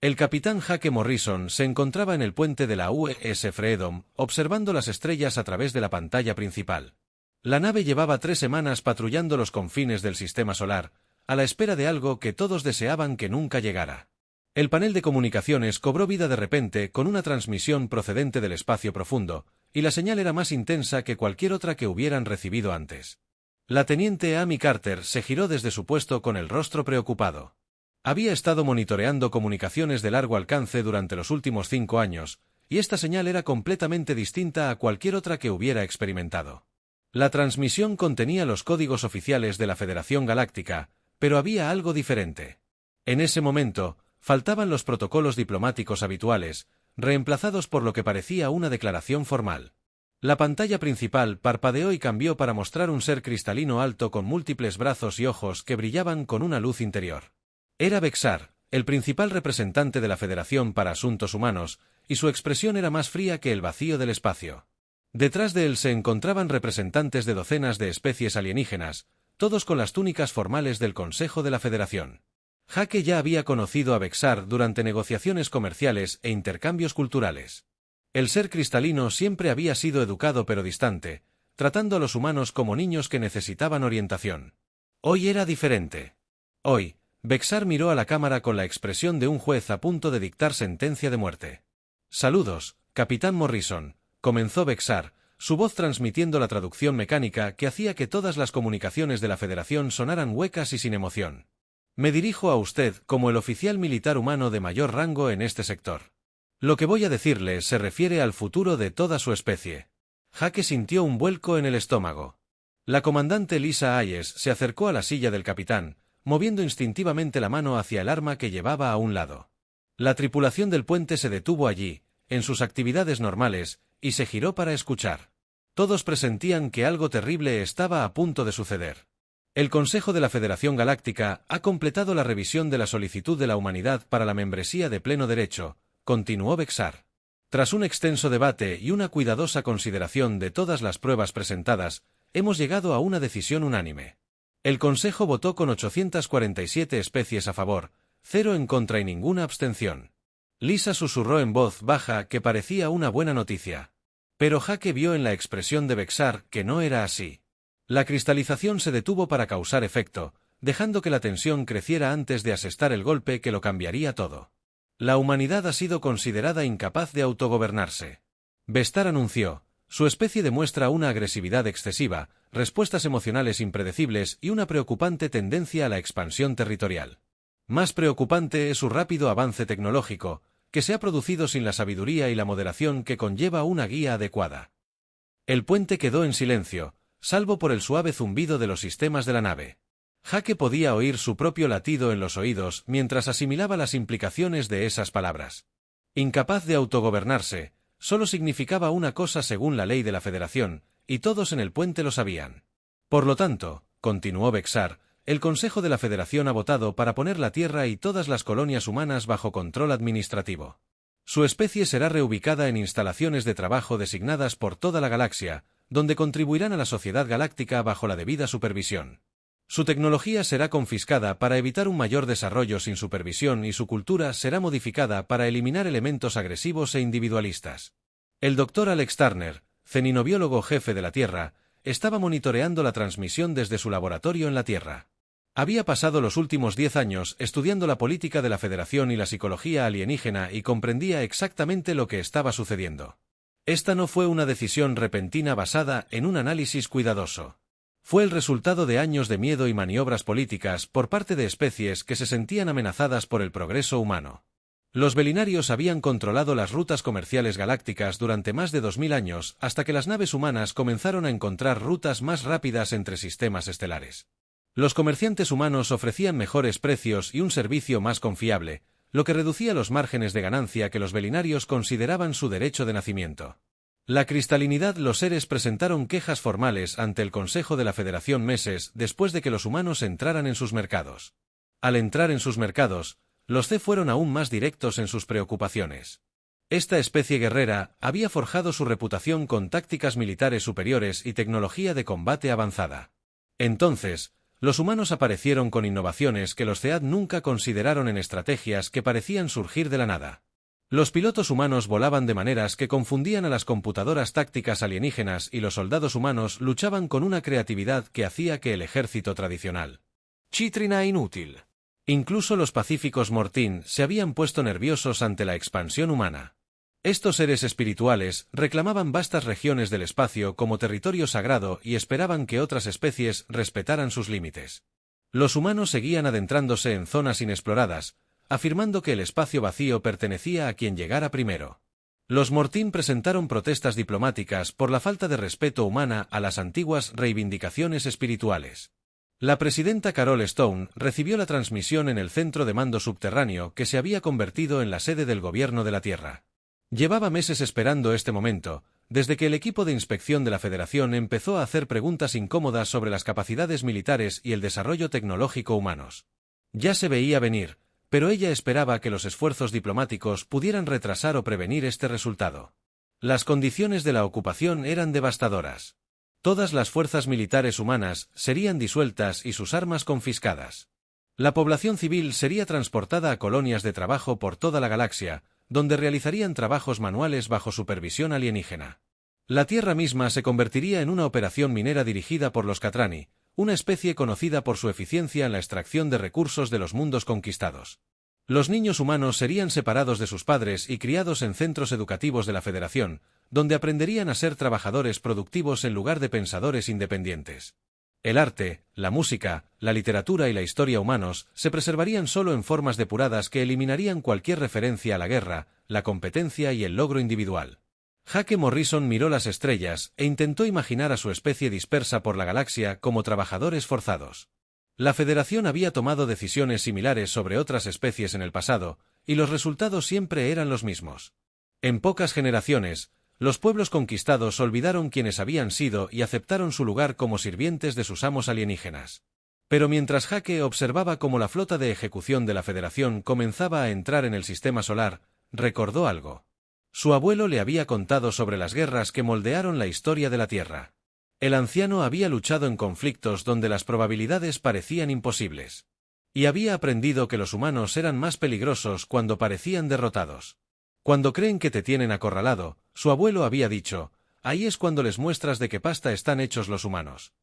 El capitán Jake Morrison se encontraba en el puente de la USS Freedom, observando las estrellas a través de la pantalla principal. La nave llevaba 3 semanas patrullando los confines del sistema solar, a la espera de algo que todos deseaban que nunca llegara. El panel de comunicaciones cobró vida de repente con una transmisión procedente del espacio profundo, y la señal era más intensa que cualquier otra que hubieran recibido antes. La teniente Amy Carter se giró desde su puesto con el rostro preocupado. Había estado monitoreando comunicaciones de largo alcance durante los últimos 5 años, y esta señal era completamente distinta a cualquier otra que hubiera experimentado. La transmisión contenía los códigos oficiales de la Federación Galáctica, pero había algo diferente. En ese momento, faltaban los protocolos diplomáticos habituales, reemplazados por lo que parecía una declaración formal. La pantalla principal parpadeó y cambió para mostrar un ser cristalino alto con múltiples brazos y ojos que brillaban con una luz interior. Era Bexar, el principal representante de la Federación para Asuntos Humanos, y su expresión era más fría que el vacío del espacio. Detrás de él se encontraban representantes de docenas de especies alienígenas, todos con las túnicas formales del Consejo de la Federación. Jake ya había conocido a Bexar durante negociaciones comerciales e intercambios culturales. El ser cristalino siempre había sido educado pero distante, tratando a los humanos como niños que necesitaban orientación. Hoy era diferente. Hoy, Bexar miró a la cámara con la expresión de un juez a punto de dictar sentencia de muerte. «Saludos, capitán Morrison», comenzó Bexar, su voz transmitiendo la traducción mecánica que hacía que todas las comunicaciones de la Federación sonaran huecas y sin emoción. «Me dirijo a usted como el oficial militar humano de mayor rango en este sector. Lo que voy a decirle se refiere al futuro de toda su especie». Jake sintió un vuelco en el estómago. La comandante Lisa Hayes se acercó a la silla del capitán, moviendo instintivamente la mano hacia el arma que llevaba a un lado. La tripulación del puente se detuvo allí, en sus actividades normales, y se giró para escuchar. Todos presentían que algo terrible estaba a punto de suceder. El Consejo de la Federación Galáctica ha completado la revisión de la solicitud de la humanidad para la membresía de pleno derecho, continuó Bexar. Tras un extenso debate y una cuidadosa consideración de todas las pruebas presentadas, hemos llegado a una decisión unánime. El Consejo votó con 847 especies a favor, 0 en contra y ninguna abstención. Lisa susurró en voz baja que parecía una buena noticia. Pero Jake vio en la expresión de Bexar que no era así. La cristalización se detuvo para causar efecto, dejando que la tensión creciera antes de asestar el golpe que lo cambiaría todo. La humanidad ha sido considerada incapaz de autogobernarse. Bexar anunció. Su especie demuestra una agresividad excesiva, respuestas emocionales impredecibles y una preocupante tendencia a la expansión territorial. Más preocupante es su rápido avance tecnológico, que se ha producido sin la sabiduría y la moderación que conlleva una guía adecuada. El puente quedó en silencio, salvo por el suave zumbido de los sistemas de la nave. Jake podía oír su propio latido en los oídos mientras asimilaba las implicaciones de esas palabras. Incapaz de autogobernarse, solo significaba una cosa según la ley de la Federación, y todos en el puente lo sabían. Por lo tanto, continuó Bexar, el Consejo de la Federación ha votado para poner la Tierra y todas las colonias humanas bajo control administrativo. Su especie será reubicada en instalaciones de trabajo designadas por toda la galaxia, donde contribuirán a la sociedad galáctica bajo la debida supervisión. Su tecnología será confiscada para evitar un mayor desarrollo sin supervisión y su cultura será modificada para eliminar elementos agresivos e individualistas. El Dr. Alex Turner, cenibiólogo jefe de la Tierra, estaba monitoreando la transmisión desde su laboratorio en la Tierra. Había pasado los últimos 10 años estudiando la política de la Federación y la psicología alienígena y comprendía exactamente lo que estaba sucediendo. Esta no fue una decisión repentina basada en un análisis cuidadoso. Fue el resultado de años de miedo y maniobras políticas por parte de especies que se sentían amenazadas por el progreso humano. Los belinarios habían controlado las rutas comerciales galácticas durante más de 2000 años hasta que las naves humanas comenzaron a encontrar rutas más rápidas entre sistemas estelares. Los comerciantes humanos ofrecían mejores precios y un servicio más confiable, lo que reducía los márgenes de ganancia que los belinarios consideraban su derecho de nacimiento. La cristalinidad. Los seres presentaron quejas formales ante el Consejo de la Federación meses después de que los humanos entraran en sus mercados. Al entrar en sus mercados, los C fueron aún más directos en sus preocupaciones. Esta especie guerrera había forjado su reputación con tácticas militares superiores y tecnología de combate avanzada. Entonces, Los humanos aparecieron con innovaciones que los CEAD nunca consideraron en estrategias que parecían surgir de la nada. Los pilotos humanos volaban de maneras que confundían a las computadoras tácticas alienígenas y los soldados humanos luchaban con una creatividad que hacía que el ejército tradicional chitrina inútil. Incluso los pacíficos Mortín se habían puesto nerviosos ante la expansión humana. Estos seres espirituales reclamaban vastas regiones del espacio como territorio sagrado y esperaban que otras especies respetaran sus límites. Los humanos seguían adentrándose en zonas inexploradas, afirmando que el espacio vacío pertenecía a quien llegara primero. Los Mortín presentaron protestas diplomáticas por la falta de respeto humana a las antiguas reivindicaciones espirituales. La presidenta Carol Stone recibió la transmisión en el centro de mando subterráneo que se había convertido en la sede del gobierno de la Tierra. Llevaba meses esperando este momento, desde que el equipo de inspección de la Federación empezó a hacer preguntas incómodas sobre las capacidades militares y el desarrollo tecnológico humanos. Ya se veía venir, pero ella esperaba que los esfuerzos diplomáticos pudieran retrasar o prevenir este resultado. Las condiciones de la ocupación eran devastadoras. Todas las fuerzas militares humanas serían disueltas y sus armas confiscadas. La población civil sería transportada a colonias de trabajo por toda la galaxia, donde realizarían trabajos manuales bajo supervisión alienígena. La Tierra misma se convertiría en una operación minera dirigida por los Catrani, una especie conocida por su eficiencia en la extracción de recursos de los mundos conquistados. Los niños humanos serían separados de sus padres y criados en centros educativos de la Federación, donde aprenderían a ser trabajadores productivos en lugar de pensadores independientes. El arte, la música, la literatura y la historia humanos se preservarían solo en formas depuradas que eliminarían cualquier referencia a la guerra, la competencia y el logro individual. Jake Morrison miró las estrellas e intentó imaginar a su especie dispersa por la galaxia como trabajadores forzados. La Federación había tomado decisiones similares sobre otras especies en el pasado, y los resultados siempre eran los mismos. En pocas generaciones, los pueblos conquistados olvidaron quiénes habían sido y aceptaron su lugar como sirvientes de sus amos alienígenas. Pero mientras Jake observaba cómo la flota de ejecución de la Federación comenzaba a entrar en el sistema solar, recordó algo. Su abuelo le había contado sobre las guerras que moldearon la historia de la Tierra. El anciano había luchado en conflictos donde las probabilidades parecían imposibles. Y había aprendido que los humanos eran más peligrosos cuando parecían derrotados. Cuando creen que te tienen acorralado, su abuelo había dicho, ahí es cuando les muestras de qué pasta están hechos los humanos.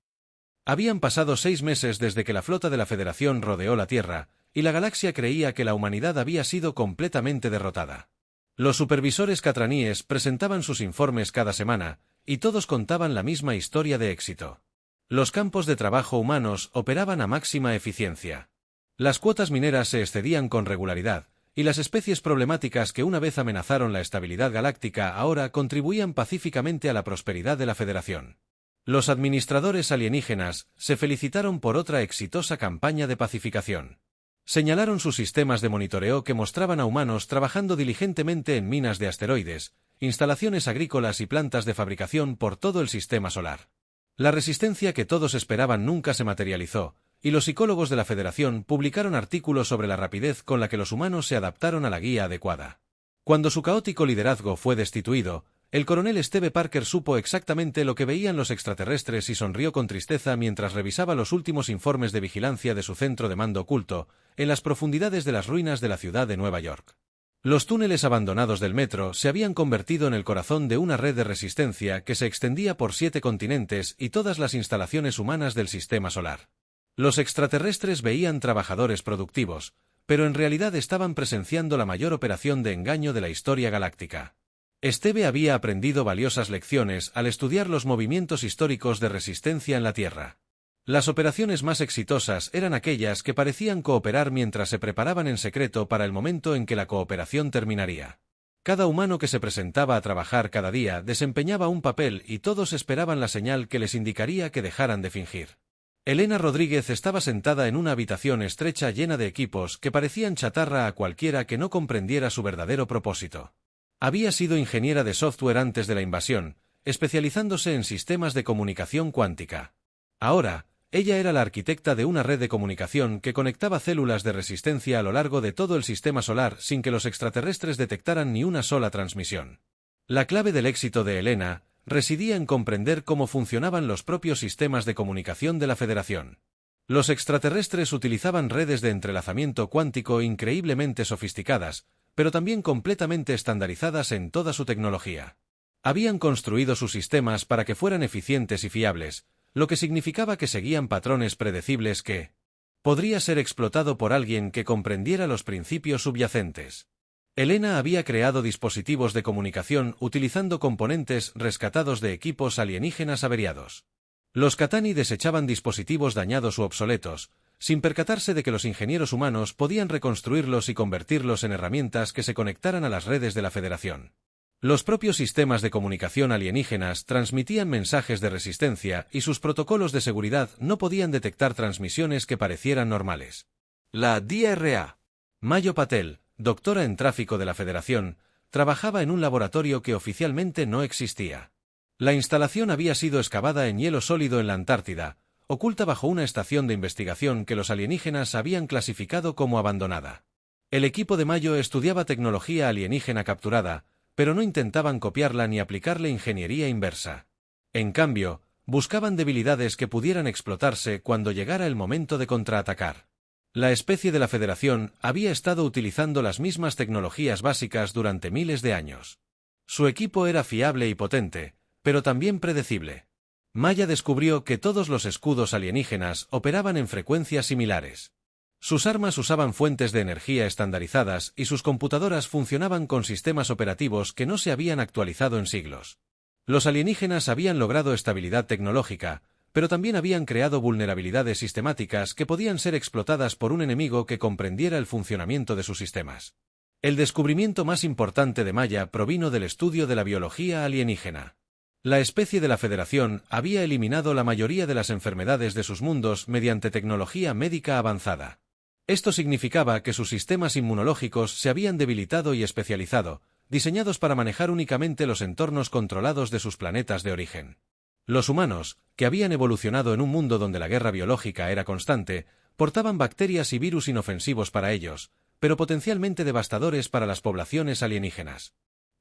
Habían pasado 6 meses desde que la flota de la Federación rodeó la Tierra, y la galaxia creía que la humanidad había sido completamente derrotada. Los supervisores catraníes presentaban sus informes cada semana, y todos contaban la misma historia de éxito. Los campos de trabajo humanos operaban a máxima eficiencia. Las cuotas mineras se excedían con regularidad, y las especies problemáticas que una vez amenazaron la estabilidad galáctica ahora contribuían pacíficamente a la prosperidad de la Federación. Los administradores alienígenas se felicitaron por otra exitosa campaña de pacificación. Señalaron sus sistemas de monitoreo que mostraban a humanos trabajando diligentemente en minas de asteroides, instalaciones agrícolas y plantas de fabricación por todo el sistema solar. La resistencia que todos esperaban nunca se materializó, y los psicólogos de la Federación publicaron artículos sobre la rapidez con la que los humanos se adaptaron a la guía adecuada. Cuando su caótico liderazgo fue destituido, el coronel Steve Parker supo exactamente lo que veían los extraterrestres y sonrió con tristeza mientras revisaba los últimos informes de vigilancia de su centro de mando oculto, en las profundidades de las ruinas de la ciudad de Nueva York. Los túneles abandonados del metro se habían convertido en el corazón de una red de resistencia que se extendía por 7 continentes y todas las instalaciones humanas del sistema solar. Los extraterrestres veían trabajadores productivos, pero en realidad estaban presenciando la mayor operación de engaño de la historia galáctica. Steve había aprendido valiosas lecciones al estudiar los movimientos históricos de resistencia en la Tierra. Las operaciones más exitosas eran aquellas que parecían cooperar mientras se preparaban en secreto para el momento en que la cooperación terminaría. Cada humano que se presentaba a trabajar cada día desempeñaba un papel y todos esperaban la señal que les indicaría que dejaran de fingir. Elena Rodríguez estaba sentada en una habitación estrecha llena de equipos que parecían chatarra a cualquiera que no comprendiera su verdadero propósito. Había sido ingeniera de software antes de la invasión, especializándose en sistemas de comunicación cuántica. Ahora, ella era la arquitecta de una red de comunicación que conectaba células de resistencia a lo largo de todo el sistema solar sin que los extraterrestres detectaran ni una sola transmisión. La clave del éxito de Elena residía en comprender cómo funcionaban los propios sistemas de comunicación de la Federación. Los extraterrestres utilizaban redes de entrelazamiento cuántico increíblemente sofisticadas, pero también completamente estandarizadas en toda su tecnología. Habían construido sus sistemas para que fueran eficientes y fiables, lo que significaba que seguían patrones predecibles que podría ser explotado por alguien que comprendiera los principios subyacentes. Elena había creado dispositivos de comunicación utilizando componentes rescatados de equipos alienígenas averiados. Los Cattani desechaban dispositivos dañados u obsoletos, sin percatarse de que los ingenieros humanos podían reconstruirlos y convertirlos en herramientas que se conectaran a las redes de la Federación. Los propios sistemas de comunicación alienígenas transmitían mensajes de resistencia y sus protocolos de seguridad no podían detectar transmisiones que parecieran normales. La DRA. Mayo Patel, doctora en tráfico de la Federación, trabajaba en un laboratorio que oficialmente no existía. La instalación había sido excavada en hielo sólido en la Antártida, oculta bajo una estación de investigación que los alienígenas habían clasificado como abandonada. El equipo de Mayo estudiaba tecnología alienígena capturada, pero no intentaban copiarla ni aplicarle ingeniería inversa. En cambio, buscaban debilidades que pudieran explotarse cuando llegara el momento de contraatacar. La especie de la Federación había estado utilizando las mismas tecnologías básicas durante miles de años. Su equipo era fiable y potente, pero también predecible. Maya descubrió que todos los escudos alienígenas operaban en frecuencias similares. Sus armas usaban fuentes de energía estandarizadas y sus computadoras funcionaban con sistemas operativos que no se habían actualizado en siglos. Los alienígenas habían logrado estabilidad tecnológica, pero también habían creado vulnerabilidades sistemáticas que podían ser explotadas por un enemigo que comprendiera el funcionamiento de sus sistemas. El descubrimiento más importante de Maya provino del estudio de la biología alienígena. La especie de la Federación había eliminado la mayoría de las enfermedades de sus mundos mediante tecnología médica avanzada. Esto significaba que sus sistemas inmunológicos se habían debilitado y especializado, diseñados para manejar únicamente los entornos controlados de sus planetas de origen. Los humanos, que habían evolucionado en un mundo donde la guerra biológica era constante, portaban bacterias y virus inofensivos para ellos, pero potencialmente devastadores para las poblaciones alienígenas.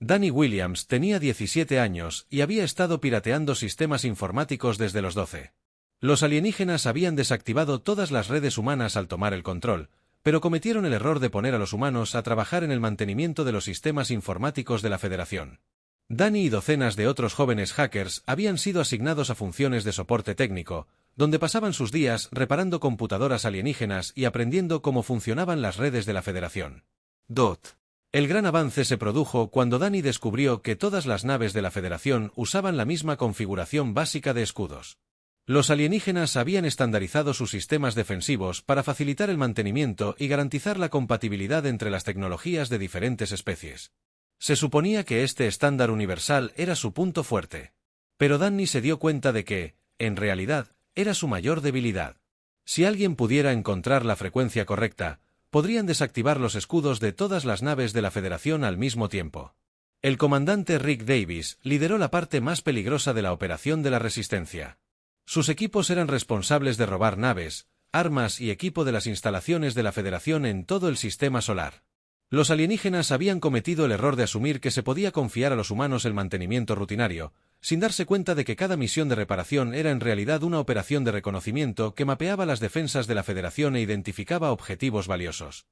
Danny Williams tenía 17 años y había estado pirateando sistemas informáticos desde los 12. Los alienígenas habían desactivado todas las redes humanas al tomar el control, pero cometieron el error de poner a los humanos a trabajar en el mantenimiento de los sistemas informáticos de la Federación. Danny y docenas de otros jóvenes hackers habían sido asignados a funciones de soporte técnico, donde pasaban sus días reparando computadoras alienígenas y aprendiendo cómo funcionaban las redes de la Federación. El gran avance se produjo cuando Danny descubrió que todas las naves de la Federación usaban la misma configuración básica de escudos. Los alienígenas habían estandarizado sus sistemas defensivos para facilitar el mantenimiento y garantizar la compatibilidad entre las tecnologías de diferentes especies. Se suponía que este estándar universal era su punto fuerte. Pero Danny se dio cuenta de que, en realidad, era su mayor debilidad. Si alguien pudiera encontrar la frecuencia correcta, podrían desactivar los escudos de todas las naves de la Federación al mismo tiempo. El comandante Rick Davis lideró la parte más peligrosa de la operación de la Resistencia. Sus equipos eran responsables de robar naves, armas y equipo de las instalaciones de la Federación en todo el sistema solar. Los alienígenas habían cometido el error de asumir que se podía confiar a los humanos el mantenimiento rutinario, sin darse cuenta de que cada misión de reparación era en realidad una operación de reconocimiento que mapeaba las defensas de la Federación e identificaba objetivos valiosos.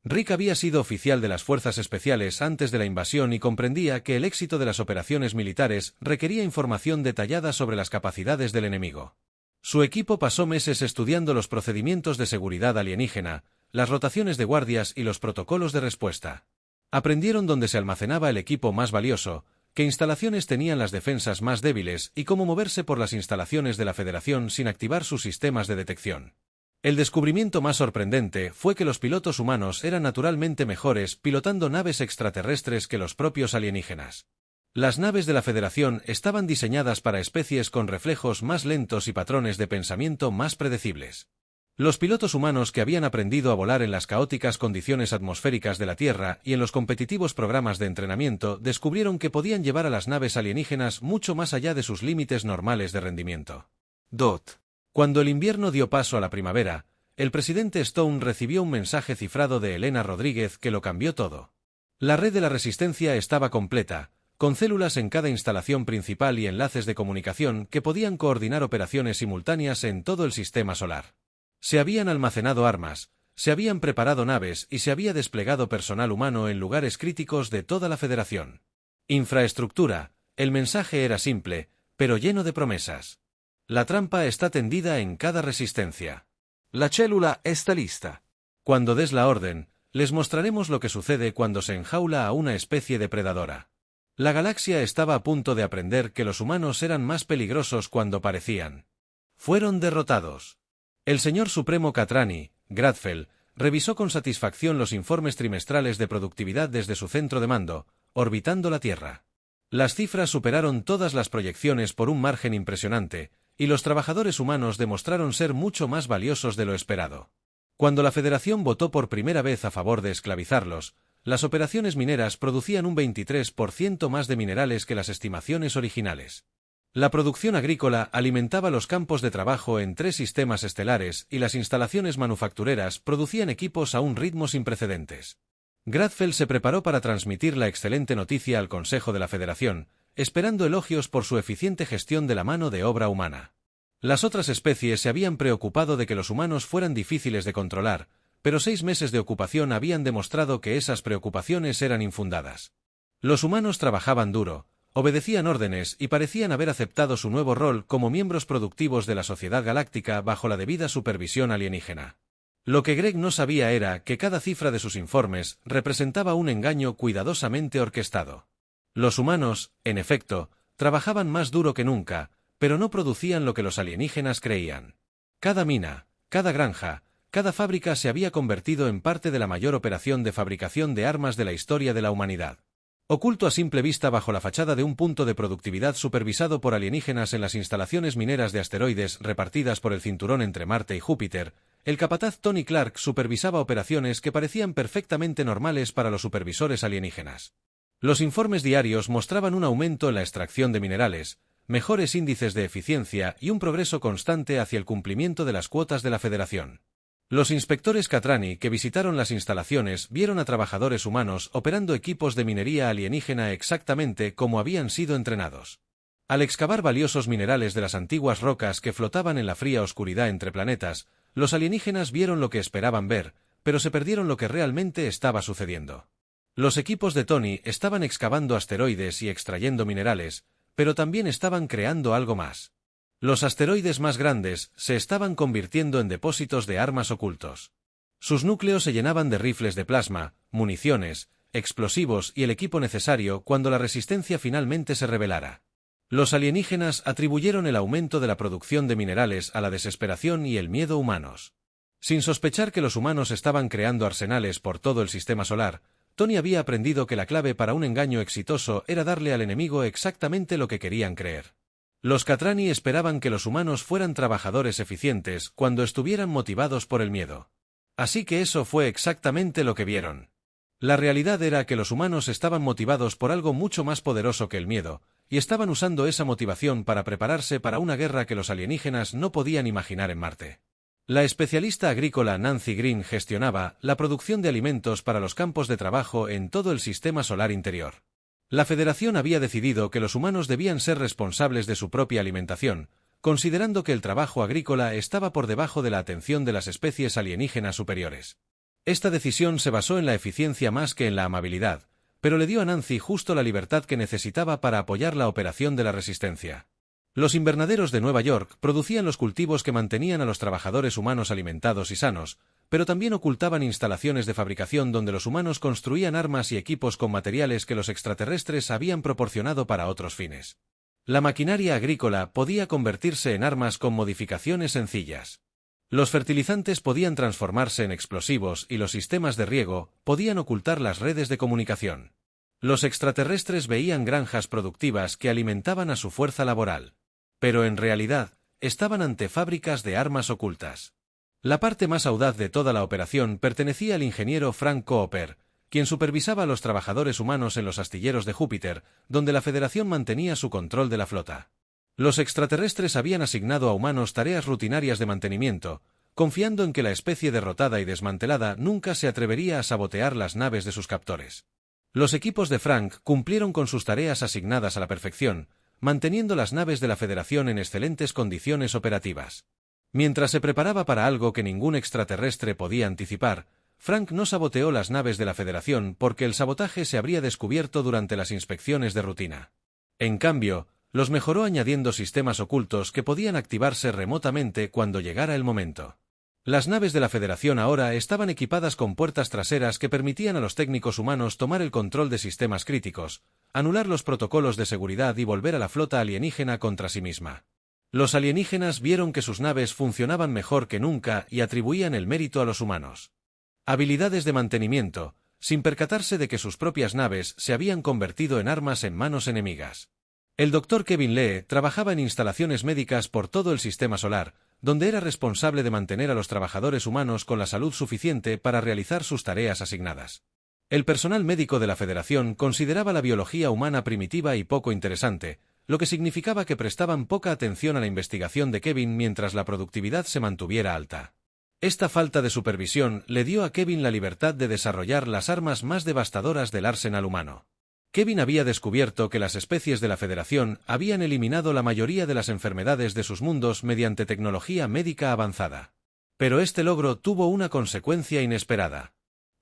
Rick había sido oficial de las Fuerzas Especiales antes de la invasión y comprendía que el éxito de las operaciones militares requería información detallada sobre las capacidades del enemigo. Su equipo pasó meses estudiando los procedimientos de seguridad alienígena, las rotaciones de guardias y los protocolos de respuesta. Aprendieron dónde se almacenaba el equipo más valioso, qué instalaciones tenían las defensas más débiles y cómo moverse por las instalaciones de la Federación sin activar sus sistemas de detección. El descubrimiento más sorprendente fue que los pilotos humanos eran naturalmente mejores pilotando naves extraterrestres que los propios alienígenas. Las naves de la Federación estaban diseñadas para especies con reflejos más lentos y patrones de pensamiento más predecibles. Los pilotos humanos que habían aprendido a volar en las caóticas condiciones atmosféricas de la Tierra y en los competitivos programas de entrenamiento descubrieron que podían llevar a las naves alienígenas mucho más allá de sus límites normales de rendimiento. Cuando el invierno dio paso a la primavera, el presidente Stone recibió un mensaje cifrado de Elena Rodríguez que lo cambió todo. La red de la Resistencia estaba completa, con células en cada instalación principal y enlaces de comunicación que podían coordinar operaciones simultáneas en todo el sistema solar. Se habían almacenado armas, se habían preparado naves y se había desplegado personal humano en lugares críticos de toda la Federación. Infraestructura. El mensaje era simple, pero lleno de promesas. La trampa está tendida en cada resistencia. La célula está lista. Cuando des la orden, les mostraremos lo que sucede cuando se enjaula a una especie depredadora. La galaxia estaba a punto de aprender que los humanos eran más peligrosos cuando parecían. Fueron derrotados. El señor supremo Catrani, Gradfell, revisó con satisfacción los informes trimestrales de productividad desde su centro de mando, orbitando la Tierra. Las cifras superaron todas las proyecciones por un margen impresionante, y los trabajadores humanos demostraron ser mucho más valiosos de lo esperado. Cuando la Federación votó por primera vez a favor de esclavizarlos, las operaciones mineras producían un 23% más de minerales que las estimaciones originales. La producción agrícola alimentaba los campos de trabajo en 3 sistemas estelares y las instalaciones manufactureras producían equipos a un ritmo sin precedentes. Gradfell se preparó para transmitir la excelente noticia al Consejo de la Federación, esperando elogios por su eficiente gestión de la mano de obra humana. Las otras especies se habían preocupado de que los humanos fueran difíciles de controlar, pero 6 meses de ocupación habían demostrado que esas preocupaciones eran infundadas. Los humanos trabajaban duro, obedecían órdenes y parecían haber aceptado su nuevo rol como miembros productivos de la sociedad galáctica bajo la debida supervisión alienígena. Lo que Greg no sabía era que cada cifra de sus informes representaba un engaño cuidadosamente orquestado. Los humanos, en efecto, trabajaban más duro que nunca, pero no producían lo que los alienígenas creían. Cada mina, cada granja, cada fábrica se había convertido en parte de la mayor operación de fabricación de armas de la historia de la humanidad. Oculto a simple vista bajo la fachada de un punto de productividad supervisado por alienígenas en las instalaciones mineras de asteroides repartidas por el cinturón entre Marte y Júpiter, el capataz Tony Clark supervisaba operaciones que parecían perfectamente normales para los supervisores alienígenas. Los informes diarios mostraban un aumento en la extracción de minerales, mejores índices de eficiencia y un progreso constante hacia el cumplimiento de las cuotas de la Federación. Los inspectores Catrani que visitaron las instalaciones vieron a trabajadores humanos operando equipos de minería alienígena exactamente como habían sido entrenados. Al excavar valiosos minerales de las antiguas rocas que flotaban en la fría oscuridad entre planetas, los alienígenas vieron lo que esperaban ver, pero se perdieron lo que realmente estaba sucediendo. Los equipos de Tony estaban excavando asteroides y extrayendo minerales, pero también estaban creando algo más. Los asteroides más grandes se estaban convirtiendo en depósitos de armas ocultos. Sus núcleos se llenaban de rifles de plasma, municiones, explosivos y el equipo necesario cuando la resistencia finalmente se revelara. Los alienígenas atribuyeron el aumento de la producción de minerales a la desesperación y el miedo humanos. Sin sospechar que los humanos estaban creando arsenales por todo el sistema solar, Tony había aprendido que la clave para un engaño exitoso era darle al enemigo exactamente lo que querían creer. Los Catrani esperaban que los humanos fueran trabajadores eficientes cuando estuvieran motivados por el miedo. Así que eso fue exactamente lo que vieron. La realidad era que los humanos estaban motivados por algo mucho más poderoso que el miedo, y estaban usando esa motivación para prepararse para una guerra que los alienígenas no podían imaginar en Marte. La especialista agrícola Nancy Green gestionaba la producción de alimentos para los campos de trabajo en todo el sistema solar interior. La Federación había decidido que los humanos debían ser responsables de su propia alimentación, considerando que el trabajo agrícola estaba por debajo de la atención de las especies alienígenas superiores. Esta decisión se basó en la eficiencia más que en la amabilidad, pero le dio a Nancy justo la libertad que necesitaba para apoyar la operación de la resistencia. Los invernaderos de Nueva York producían los cultivos que mantenían a los trabajadores humanos alimentados y sanos, pero también ocultaban instalaciones de fabricación donde los humanos construían armas y equipos con materiales que los extraterrestres habían proporcionado para otros fines. La maquinaria agrícola podía convertirse en armas con modificaciones sencillas. Los fertilizantes podían transformarse en explosivos y los sistemas de riego podían ocultar las redes de comunicación. Los extraterrestres veían granjas productivas que alimentaban a su fuerza laboral. Pero en realidad, estaban ante fábricas de armas ocultas. La parte más audaz de toda la operación pertenecía al ingeniero Frank Cooper, quien supervisaba a los trabajadores humanos en los astilleros de Júpiter, donde la Federación mantenía su control de la flota. Los extraterrestres habían asignado a humanos tareas rutinarias de mantenimiento, confiando en que la especie derrotada y desmantelada nunca se atrevería a sabotear las naves de sus captores. Los equipos de Frank cumplieron con sus tareas asignadas a la perfección, manteniendo las naves de la Federación en excelentes condiciones operativas. Mientras se preparaba para algo que ningún extraterrestre podía anticipar, Frank no saboteó las naves de la Federación porque el sabotaje se habría descubierto durante las inspecciones de rutina. En cambio, los mejoró añadiendo sistemas ocultos que podían activarse remotamente cuando llegara el momento. Las naves de la Federación ahora estaban equipadas con puertas traseras que permitían a los técnicos humanos tomar el control de sistemas críticos, anular los protocolos de seguridad y volver a la flota alienígena contra sí misma. Los alienígenas vieron que sus naves funcionaban mejor que nunca y atribuían el mérito a los humanos. Habilidades de mantenimiento, sin percatarse de que sus propias naves se habían convertido en armas en manos enemigas. El Dr. Kevin Lee trabajaba en instalaciones médicas por todo el sistema solar, donde era responsable de mantener a los trabajadores humanos con la salud suficiente para realizar sus tareas asignadas. El personal médico de la Federación consideraba la biología humana primitiva y poco interesante, lo que significaba que prestaban poca atención a la investigación de Kevin mientras la productividad se mantuviera alta. Esta falta de supervisión le dio a Kevin la libertad de desarrollar las armas más devastadoras del arsenal humano. Kevin había descubierto que las especies de la Federación habían eliminado la mayoría de las enfermedades de sus mundos mediante tecnología médica avanzada. Pero este logro tuvo una consecuencia inesperada.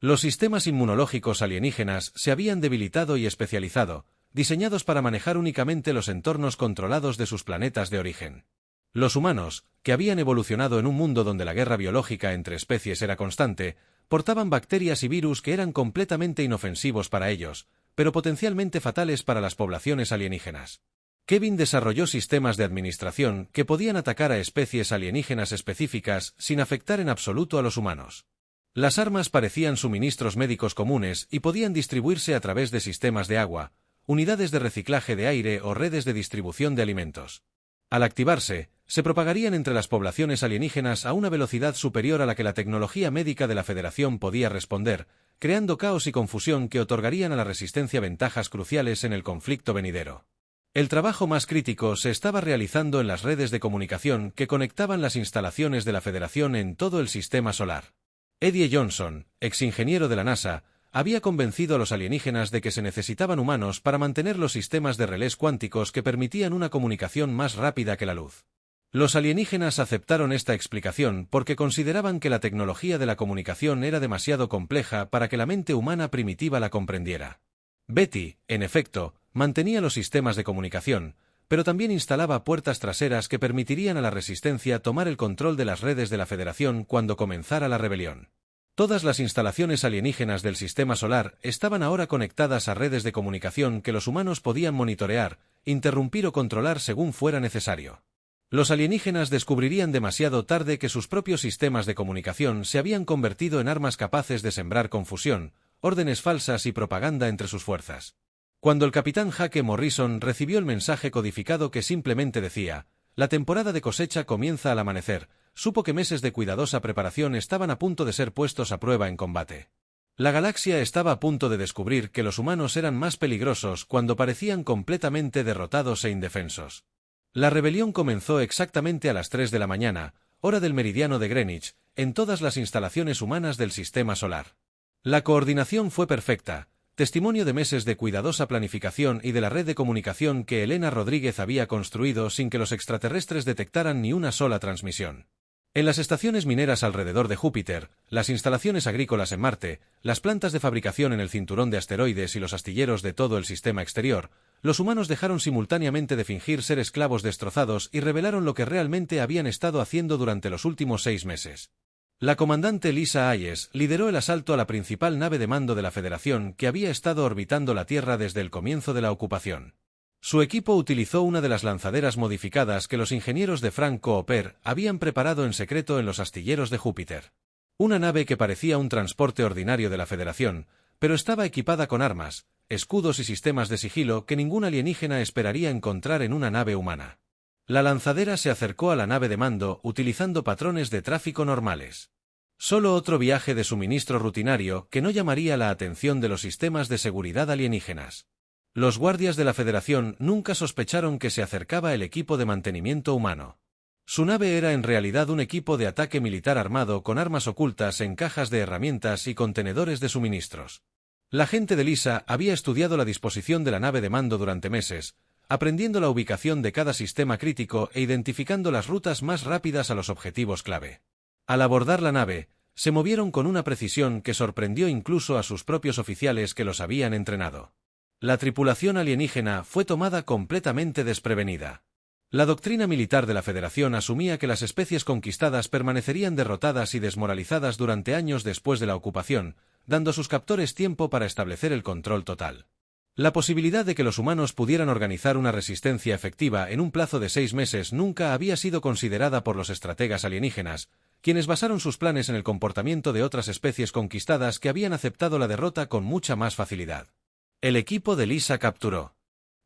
Los sistemas inmunológicos alienígenas se habían debilitado y especializado, diseñados para manejar únicamente los entornos controlados de sus planetas de origen. Los humanos, que habían evolucionado en un mundo donde la guerra biológica entre especies era constante, portaban bacterias y virus que eran completamente inofensivos para ellos, pero potencialmente fatales para las poblaciones alienígenas. Kevin desarrolló sistemas de administración que podían atacar a especies alienígenas específicas sin afectar en absoluto a los humanos. Las armas parecían suministros médicos comunes y podían distribuirse a través de sistemas de agua, unidades de reciclaje de aire o redes de distribución de alimentos. Al activarse, se propagarían entre las poblaciones alienígenas a una velocidad superior a la que la tecnología médica de la Federación podía responder, creando caos y confusión que otorgarían a la resistencia ventajas cruciales en el conflicto venidero. El trabajo más crítico se estaba realizando en las redes de comunicación que conectaban las instalaciones de la Federación en todo el sistema solar. Eddie Johnson, exingeniero de la NASA, había convencido a los alienígenas de que se necesitaban humanos para mantener los sistemas de relés cuánticos que permitían una comunicación más rápida que la luz. Los alienígenas aceptaron esta explicación porque consideraban que la tecnología de la comunicación era demasiado compleja para que la mente humana primitiva la comprendiera. Betty, en efecto, mantenía los sistemas de comunicación, pero también instalaba puertas traseras que permitirían a la Resistencia tomar el control de las redes de la Federación cuando comenzara la rebelión. Todas las instalaciones alienígenas del sistema solar estaban ahora conectadas a redes de comunicación que los humanos podían monitorear, interrumpir o controlar según fuera necesario. Los alienígenas descubrirían demasiado tarde que sus propios sistemas de comunicación se habían convertido en armas capaces de sembrar confusión, órdenes falsas y propaganda entre sus fuerzas. Cuando el capitán Hake Morrison recibió el mensaje codificado que simplemente decía, «La temporada de cosecha comienza al amanecer», supo que meses de cuidadosa preparación estaban a punto de ser puestos a prueba en combate. La galaxia estaba a punto de descubrir que los humanos eran más peligrosos cuando parecían completamente derrotados e indefensos. La rebelión comenzó exactamente a las 3 de la mañana, hora del meridiano de Greenwich, en todas las instalaciones humanas del sistema solar. La coordinación fue perfecta, testimonio de meses de cuidadosa planificación y de la red de comunicación que Elena Rodríguez había construido sin que los extraterrestres detectaran ni una sola transmisión. En las estaciones mineras alrededor de Júpiter, las instalaciones agrícolas en Marte, las plantas de fabricación en el cinturón de asteroides y los astilleros de todo el sistema exterior, los humanos dejaron simultáneamente de fingir ser esclavos destrozados y revelaron lo que realmente habían estado haciendo durante los últimos 6 meses. La comandante Lisa Hayes lideró el asalto a la principal nave de mando de la Federación que había estado orbitando la Tierra desde el comienzo de la ocupación. Su equipo utilizó una de las lanzaderas modificadas que los ingenieros de Frank Cooper habían preparado en secreto en los astilleros de Júpiter. Una nave que parecía un transporte ordinario de la Federación, pero estaba equipada con armas, escudos y sistemas de sigilo que ningún alienígena esperaría encontrar en una nave humana. La lanzadera se acercó a la nave de mando utilizando patrones de tráfico normales. Solo otro viaje de suministro rutinario que no llamaría la atención de los sistemas de seguridad alienígenas. Los guardias de la Federación nunca sospecharon que se acercaba el equipo de mantenimiento humano. Su nave era en realidad un equipo de ataque militar armado con armas ocultas en cajas de herramientas y contenedores de suministros. La gente de Lisa había estudiado la disposición de la nave de mando durante meses, aprendiendo la ubicación de cada sistema crítico e identificando las rutas más rápidas a los objetivos clave. Al abordar la nave, se movieron con una precisión que sorprendió incluso a sus propios oficiales que los habían entrenado. La tripulación alienígena fue tomada completamente desprevenida. La doctrina militar de la Federación asumía que las especies conquistadas permanecerían derrotadas y desmoralizadas durante años después de la ocupación, dando a sus captores tiempo para establecer el control total. La posibilidad de que los humanos pudieran organizar una resistencia efectiva en un plazo de 6 meses nunca había sido considerada por los estrategas alienígenas, quienes basaron sus planes en el comportamiento de otras especies conquistadas que habían aceptado la derrota con mucha más facilidad. El equipo de Lisa capturó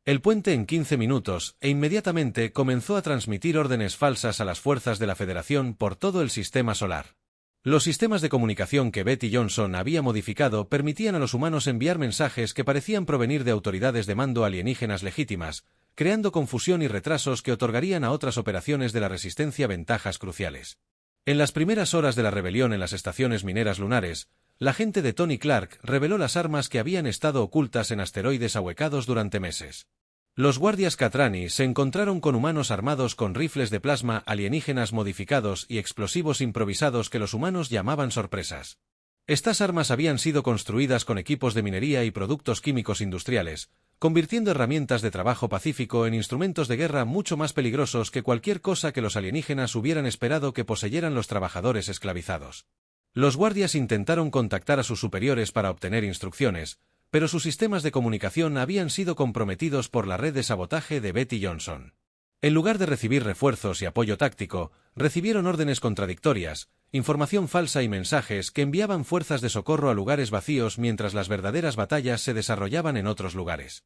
el puente en 15 minutos e inmediatamente comenzó a transmitir órdenes falsas a las fuerzas de la Federación por todo el sistema solar. Los sistemas de comunicación que Betty Johnson había modificado permitían a los humanos enviar mensajes que parecían provenir de autoridades de mando alienígenas legítimas, creando confusión y retrasos que otorgarían a otras operaciones de la resistencia ventajas cruciales. En las primeras horas de la rebelión en las estaciones mineras lunares, la gente de Tony Clark reveló las armas que habían estado ocultas en asteroides ahuecados durante meses. Los guardias Catrani se encontraron con humanos armados con rifles de plasma alienígenas modificados y explosivos improvisados que los humanos llamaban sorpresas. Estas armas habían sido construidas con equipos de minería y productos químicos industriales, convirtiendo herramientas de trabajo pacífico en instrumentos de guerra mucho más peligrosos que cualquier cosa que los alienígenas hubieran esperado que poseyeran los trabajadores esclavizados. Los guardias intentaron contactar a sus superiores para obtener instrucciones, pero sus sistemas de comunicación habían sido comprometidos por la red de sabotaje de Betty Johnson. En lugar de recibir refuerzos y apoyo táctico, recibieron órdenes contradictorias, información falsa y mensajes que enviaban fuerzas de socorro a lugares vacíos mientras las verdaderas batallas se desarrollaban en otros lugares.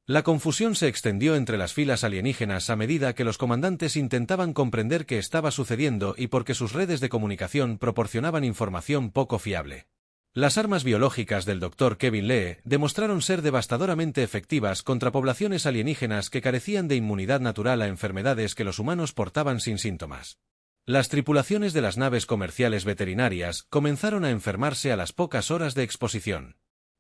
La confusión se extendió entre las filas alienígenas a medida que los comandantes intentaban comprender qué estaba sucediendo y porque sus redes de comunicación proporcionaban información poco fiable. Las armas biológicas del Dr. Kevin Lee demostraron ser devastadoramente efectivas contra poblaciones alienígenas que carecían de inmunidad natural a enfermedades que los humanos portaban sin síntomas. Las tripulaciones de las naves comerciales veterinarias comenzaron a enfermarse a las pocas horas de exposición.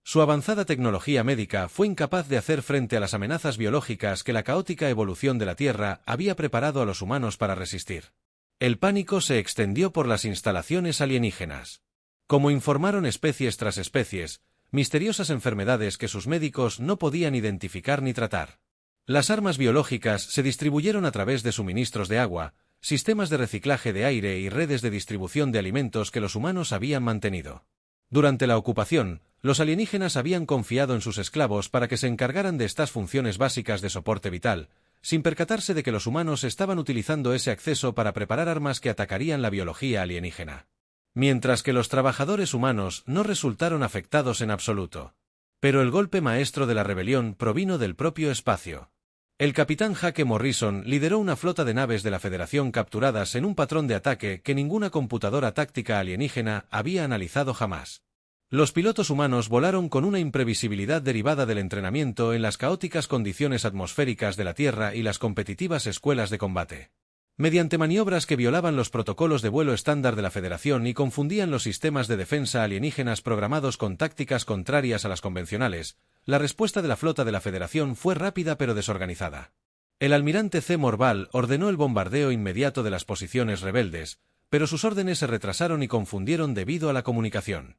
Su avanzada tecnología médica fue incapaz de hacer frente a las amenazas biológicas que la caótica evolución de la Tierra había preparado a los humanos para resistir. El pánico se extendió por las instalaciones alienígenas. Como informaron especies tras especies, misteriosas enfermedades que sus médicos no podían identificar ni tratar. Las armas biológicas se distribuyeron a través de suministros de agua, sistemas de reciclaje de aire y redes de distribución de alimentos que los humanos habían mantenido. Durante la ocupación, los alienígenas habían confiado en sus esclavos para que se encargaran de estas funciones básicas de soporte vital, sin percatarse de que los humanos estaban utilizando ese acceso para preparar armas que atacarían la biología alienígena. Mientras que los trabajadores humanos no resultaron afectados en absoluto. Pero el golpe maestro de la rebelión provino del propio espacio. El capitán Jake Morrison lideró una flota de naves de la Federación capturadas en un patrón de ataque que ninguna computadora táctica alienígena había analizado jamás. Los pilotos humanos volaron con una imprevisibilidad derivada del entrenamiento en las caóticas condiciones atmosféricas de la Tierra y las competitivas escuelas de combate. Mediante maniobras que violaban los protocolos de vuelo estándar de la Federación y confundían los sistemas de defensa alienígenas programados con tácticas contrarias a las convencionales, la respuesta de la flota de la Federación fue rápida pero desorganizada. El almirante C. Morval ordenó el bombardeo inmediato de las posiciones rebeldes, pero sus órdenes se retrasaron y confundieron debido a la comunicación.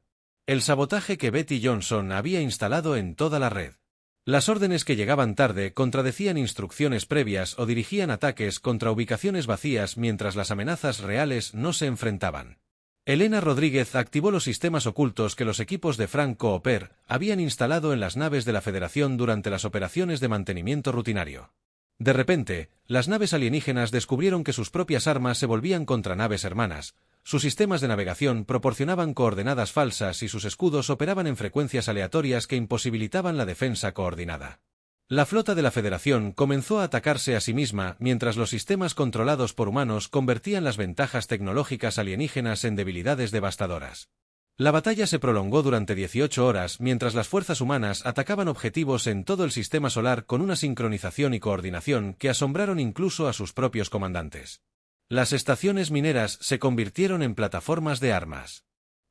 El sabotaje que Betty Johnson había instalado en toda la red. Las órdenes que llegaban tarde contradecían instrucciones previas o dirigían ataques contra ubicaciones vacías mientras las amenazas reales no se enfrentaban. Elena Rodríguez activó los sistemas ocultos que los equipos de Frank Cooper habían instalado en las naves de la Federación durante las operaciones de mantenimiento rutinario. De repente, las naves alienígenas descubrieron que sus propias armas se volvían contra naves hermanas, sus sistemas de navegación proporcionaban coordenadas falsas y sus escudos operaban en frecuencias aleatorias que imposibilitaban la defensa coordinada. La flota de la Federación comenzó a atacarse a sí misma mientras los sistemas controlados por humanos convertían las ventajas tecnológicas alienígenas en debilidades devastadoras. La batalla se prolongó durante 18 horas mientras las fuerzas humanas atacaban objetivos en todo el sistema solar con una sincronización y coordinación que asombraron incluso a sus propios comandantes. Las estaciones mineras se convirtieron en plataformas de armas.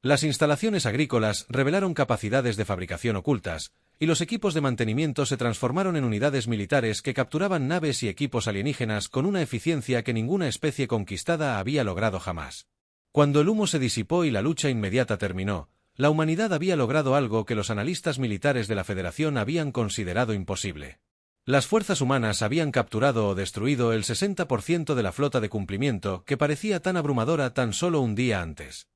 Las instalaciones agrícolas revelaron capacidades de fabricación ocultas, y los equipos de mantenimiento se transformaron en unidades militares que capturaban naves y equipos alienígenas con una eficiencia que ninguna especie conquistada había logrado jamás. Cuando el humo se disipó y la lucha inmediata terminó, la humanidad había logrado algo que los analistas militares de la Federación habían considerado imposible. Las fuerzas humanas habían capturado o destruido el 60% de la flota de cumplimiento que parecía tan abrumadora tan solo un día antes.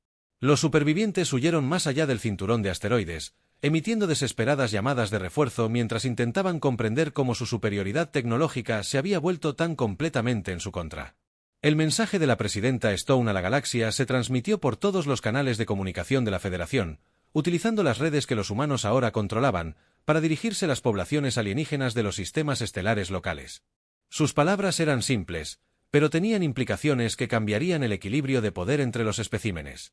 Los supervivientes huyeron más allá del cinturón de asteroides, emitiendo desesperadas llamadas de refuerzo mientras intentaban comprender cómo su superioridad tecnológica se había vuelto tan completamente en su contra. El mensaje de la presidenta Stone a la galaxia se transmitió por todos los canales de comunicación de la Federación, utilizando las redes que los humanos ahora controlaban, para dirigirse a las poblaciones alienígenas de los sistemas estelares locales. Sus palabras eran simples, pero tenían implicaciones que cambiarían el equilibrio de poder entre los especímenes.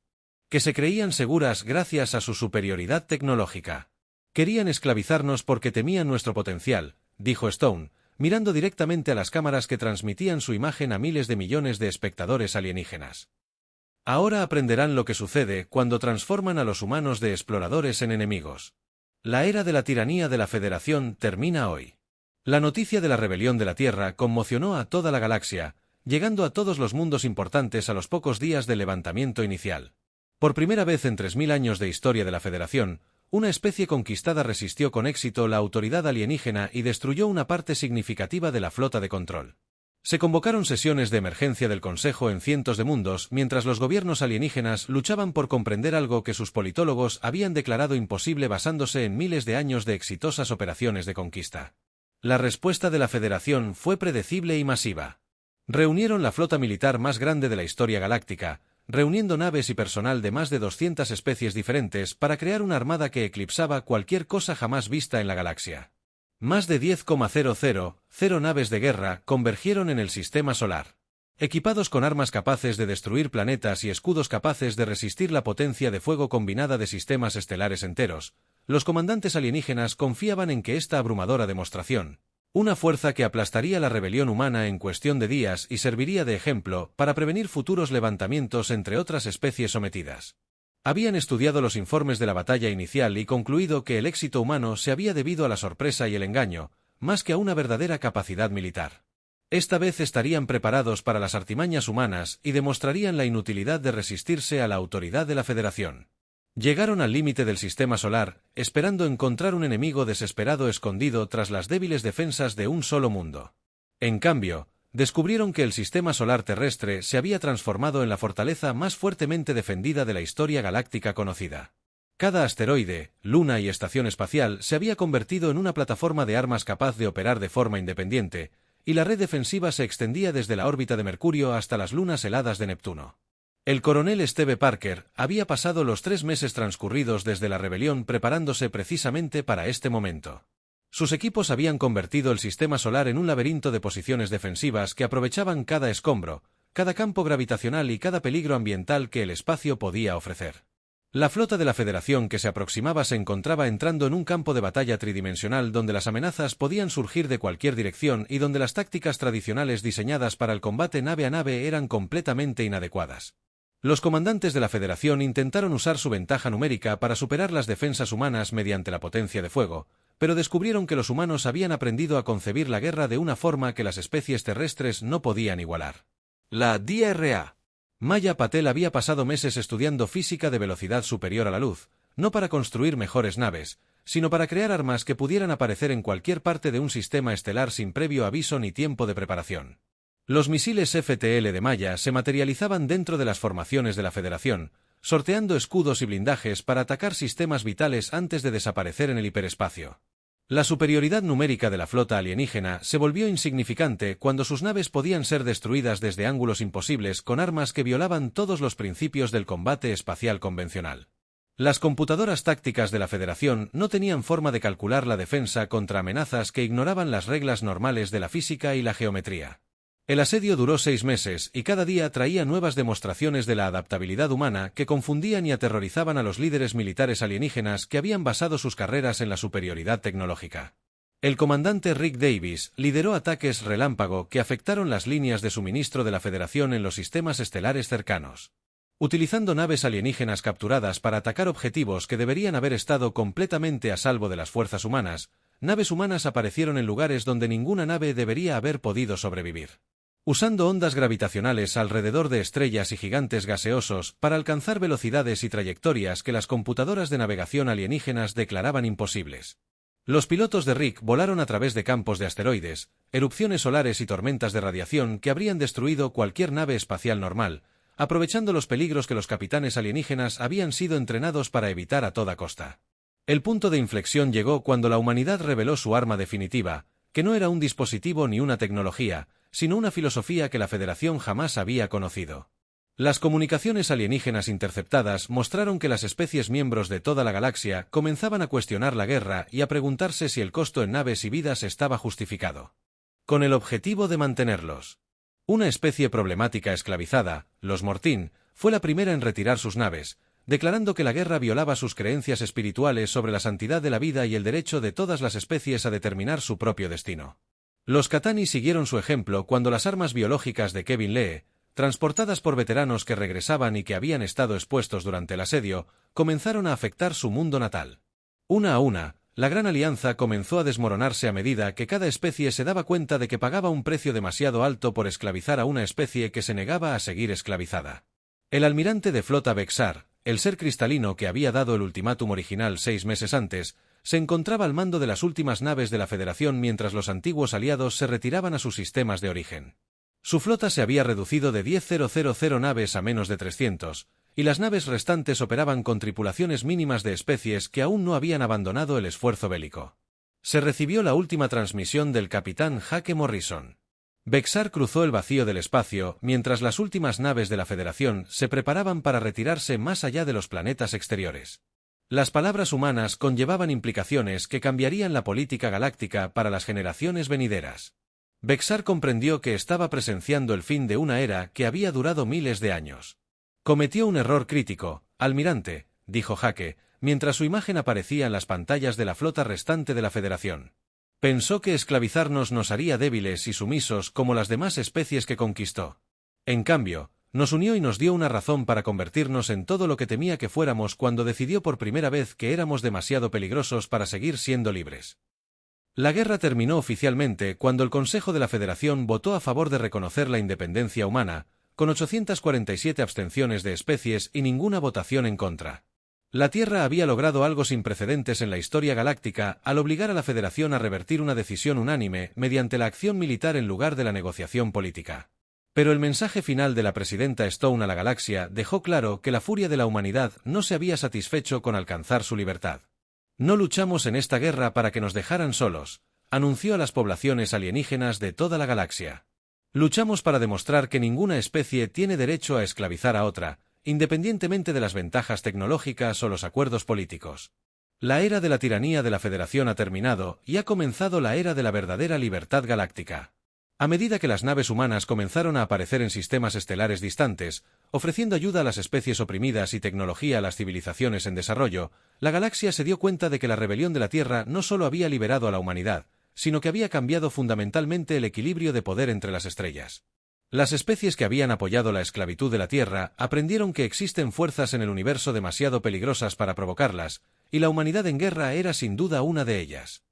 Que se creían seguras gracias a su superioridad tecnológica. Querían esclavizarnos porque temían nuestro potencial, dijo Stone, mirando directamente a las cámaras que transmitían su imagen a miles de millones de espectadores alienígenas. Ahora aprenderán lo que sucede cuando transforman a los humanos de exploradores en enemigos. La era de la tiranía de la Federación termina hoy. La noticia de la rebelión de la Tierra conmocionó a toda la galaxia, llegando a todos los mundos importantes a los pocos días del levantamiento inicial. Por primera vez en 3000 años de historia de la Federación, una especie conquistada resistió con éxito la autoridad alienígena y destruyó una parte significativa de la flota de control. Se convocaron sesiones de emergencia del Consejo en cientos de mundos mientras los gobiernos alienígenas luchaban por comprender algo que sus politólogos habían declarado imposible basándose en miles de años de exitosas operaciones de conquista. La respuesta de la Federación fue predecible y masiva. Reunieron la flota militar más grande de la historia galáctica, reuniendo naves y personal de más de 200 especies diferentes para crear una armada que eclipsaba cualquier cosa jamás vista en la galaxia. Más de 10,000 naves de guerra convergieron en el sistema solar. Equipados con armas capaces de destruir planetas y escudos capaces de resistir la potencia de fuego combinada de sistemas estelares enteros, los comandantes alienígenas confiaban en que esta abrumadora demostración, una fuerza que aplastaría la rebelión humana en cuestión de días y serviría de ejemplo para prevenir futuros levantamientos entre otras especies sometidas. Habían estudiado los informes de la batalla inicial y concluido que el éxito humano se había debido a la sorpresa y el engaño, más que a una verdadera capacidad militar. Esta vez estarían preparados para las artimañas humanas y demostrarían la inutilidad de resistirse a la autoridad de la Federación. Llegaron al límite del sistema solar, esperando encontrar un enemigo desesperado escondido tras las débiles defensas de un solo mundo. En cambio, descubrieron que el sistema solar terrestre se había transformado en la fortaleza más fuertemente defendida de la historia galáctica conocida. Cada asteroide, luna y estación espacial se había convertido en una plataforma de armas capaz de operar de forma independiente, y la red defensiva se extendía desde la órbita de Mercurio hasta las lunas heladas de Neptuno. El coronel Steve Parker había pasado los 3 meses transcurridos desde la rebelión preparándose precisamente para este momento. Sus equipos habían convertido el sistema solar en un laberinto de posiciones defensivas que aprovechaban cada escombro, cada campo gravitacional y cada peligro ambiental que el espacio podía ofrecer. La flota de la Federación que se aproximaba se encontraba entrando en un campo de batalla tridimensional donde las amenazas podían surgir de cualquier dirección y donde las tácticas tradicionales diseñadas para el combate nave a nave eran completamente inadecuadas. Los comandantes de la Federación intentaron usar su ventaja numérica para superar las defensas humanas mediante la potencia de fuego, pero descubrieron que los humanos habían aprendido a concebir la guerra de una forma que las especies terrestres no podían igualar. La DRA. Maya Patel había pasado meses estudiando física de velocidad superior a la luz, no para construir mejores naves, sino para crear armas que pudieran aparecer en cualquier parte de un sistema estelar sin previo aviso ni tiempo de preparación. Los misiles FTL de Maya se materializaban dentro de las formaciones de la Federación, sorteando escudos y blindajes para atacar sistemas vitales antes de desaparecer en el hiperespacio. La superioridad numérica de la flota alienígena se volvió insignificante cuando sus naves podían ser destruidas desde ángulos imposibles con armas que violaban todos los principios del combate espacial convencional. Las computadoras tácticas de la Federación no tenían forma de calcular la defensa contra amenazas que ignoraban las reglas normales de la física y la geometría. El asedio duró 6 meses y cada día traía nuevas demostraciones de la adaptabilidad humana que confundían y aterrorizaban a los líderes militares alienígenas que habían basado sus carreras en la superioridad tecnológica. El comandante Rick Davis lideró ataques relámpago que afectaron las líneas de suministro de la Federación en los sistemas estelares cercanos. Utilizando naves alienígenas capturadas para atacar objetivos que deberían haber estado completamente a salvo de las fuerzas humanas, naves humanas aparecieron en lugares donde ninguna nave debería haber podido sobrevivir. Usando ondas gravitacionales alrededor de estrellas y gigantes gaseosos para alcanzar velocidades y trayectorias que las computadoras de navegación alienígenas declaraban imposibles. Los pilotos de Rick volaron a través de campos de asteroides, erupciones solares y tormentas de radiación que habrían destruido cualquier nave espacial normal, aprovechando los peligros que los capitanes alienígenas habían sido entrenados para evitar a toda costa. El punto de inflexión llegó cuando la humanidad reveló su arma definitiva, que no era un dispositivo ni una tecnología, sino una filosofía que la Federación jamás había conocido. Las comunicaciones alienígenas interceptadas mostraron que las especies miembros de toda la galaxia comenzaban a cuestionar la guerra y a preguntarse si el costo en naves y vidas estaba justificado. Con el objetivo de mantenerlos. Una especie problemática esclavizada, los Mortín, fue la primera en retirar sus naves, declarando que la guerra violaba sus creencias espirituales sobre la santidad de la vida y el derecho de todas las especies a determinar su propio destino. Los Catani siguieron su ejemplo cuando las armas biológicas de Kevin Lee, transportadas por veteranos que regresaban y que habían estado expuestos durante el asedio, comenzaron a afectar su mundo natal. Una a una, la Gran Alianza comenzó a desmoronarse a medida que cada especie se daba cuenta de que pagaba un precio demasiado alto por esclavizar a una especie que se negaba a seguir esclavizada. El almirante de flota Bexar, el ser cristalino que había dado el ultimátum original 6 meses antes, se encontraba al mando de las últimas naves de la Federación mientras los antiguos aliados se retiraban a sus sistemas de origen. Su flota se había reducido de 10.000 naves a menos de 300, y las naves restantes operaban con tripulaciones mínimas de especies que aún no habían abandonado el esfuerzo bélico. Se recibió la última transmisión del capitán Jake Morrison. Bexar cruzó el vacío del espacio mientras las últimas naves de la Federación se preparaban para retirarse más allá de los planetas exteriores. Las palabras humanas conllevaban implicaciones que cambiarían la política galáctica para las generaciones venideras. Bexar comprendió que estaba presenciando el fin de una era que había durado miles de años. Cometió un error crítico, almirante, dijo Jake, mientras su imagen aparecía en las pantallas de la flota restante de la Federación. Pensó que esclavizarnos nos haría débiles y sumisos como las demás especies que conquistó. En cambio, nos unió y nos dio una razón para convertirnos en todo lo que temía que fuéramos cuando decidió por primera vez que éramos demasiado peligrosos para seguir siendo libres. La guerra terminó oficialmente cuando el Consejo de la Federación votó a favor de reconocer la independencia humana, con 847 abstenciones de especies y ninguna votación en contra. La Tierra había logrado algo sin precedentes en la historia galáctica al obligar a la Federación a revertir una decisión unánime mediante la acción militar en lugar de la negociación política. Pero el mensaje final de la presidenta Stone a la galaxia dejó claro que la furia de la humanidad no se había satisfecho con alcanzar su libertad. No luchamos en esta guerra para que nos dejaran solos, anunció a las poblaciones alienígenas de toda la galaxia. Luchamos para demostrar que ninguna especie tiene derecho a esclavizar a otra, independientemente de las ventajas tecnológicas o los acuerdos políticos. La era de la tiranía de la Federación ha terminado y ha comenzado la era de la verdadera libertad galáctica. A medida que las naves humanas comenzaron a aparecer en sistemas estelares distantes, ofreciendo ayuda a las especies oprimidas y tecnología a las civilizaciones en desarrollo, la galaxia se dio cuenta de que la rebelión de la Tierra no solo había liberado a la humanidad, sino que había cambiado fundamentalmente el equilibrio de poder entre las estrellas. Las especies que habían apoyado la esclavitud de la Tierra aprendieron que existen fuerzas en el universo demasiado peligrosas para provocarlas, y la humanidad en guerra era sin duda una de ellas.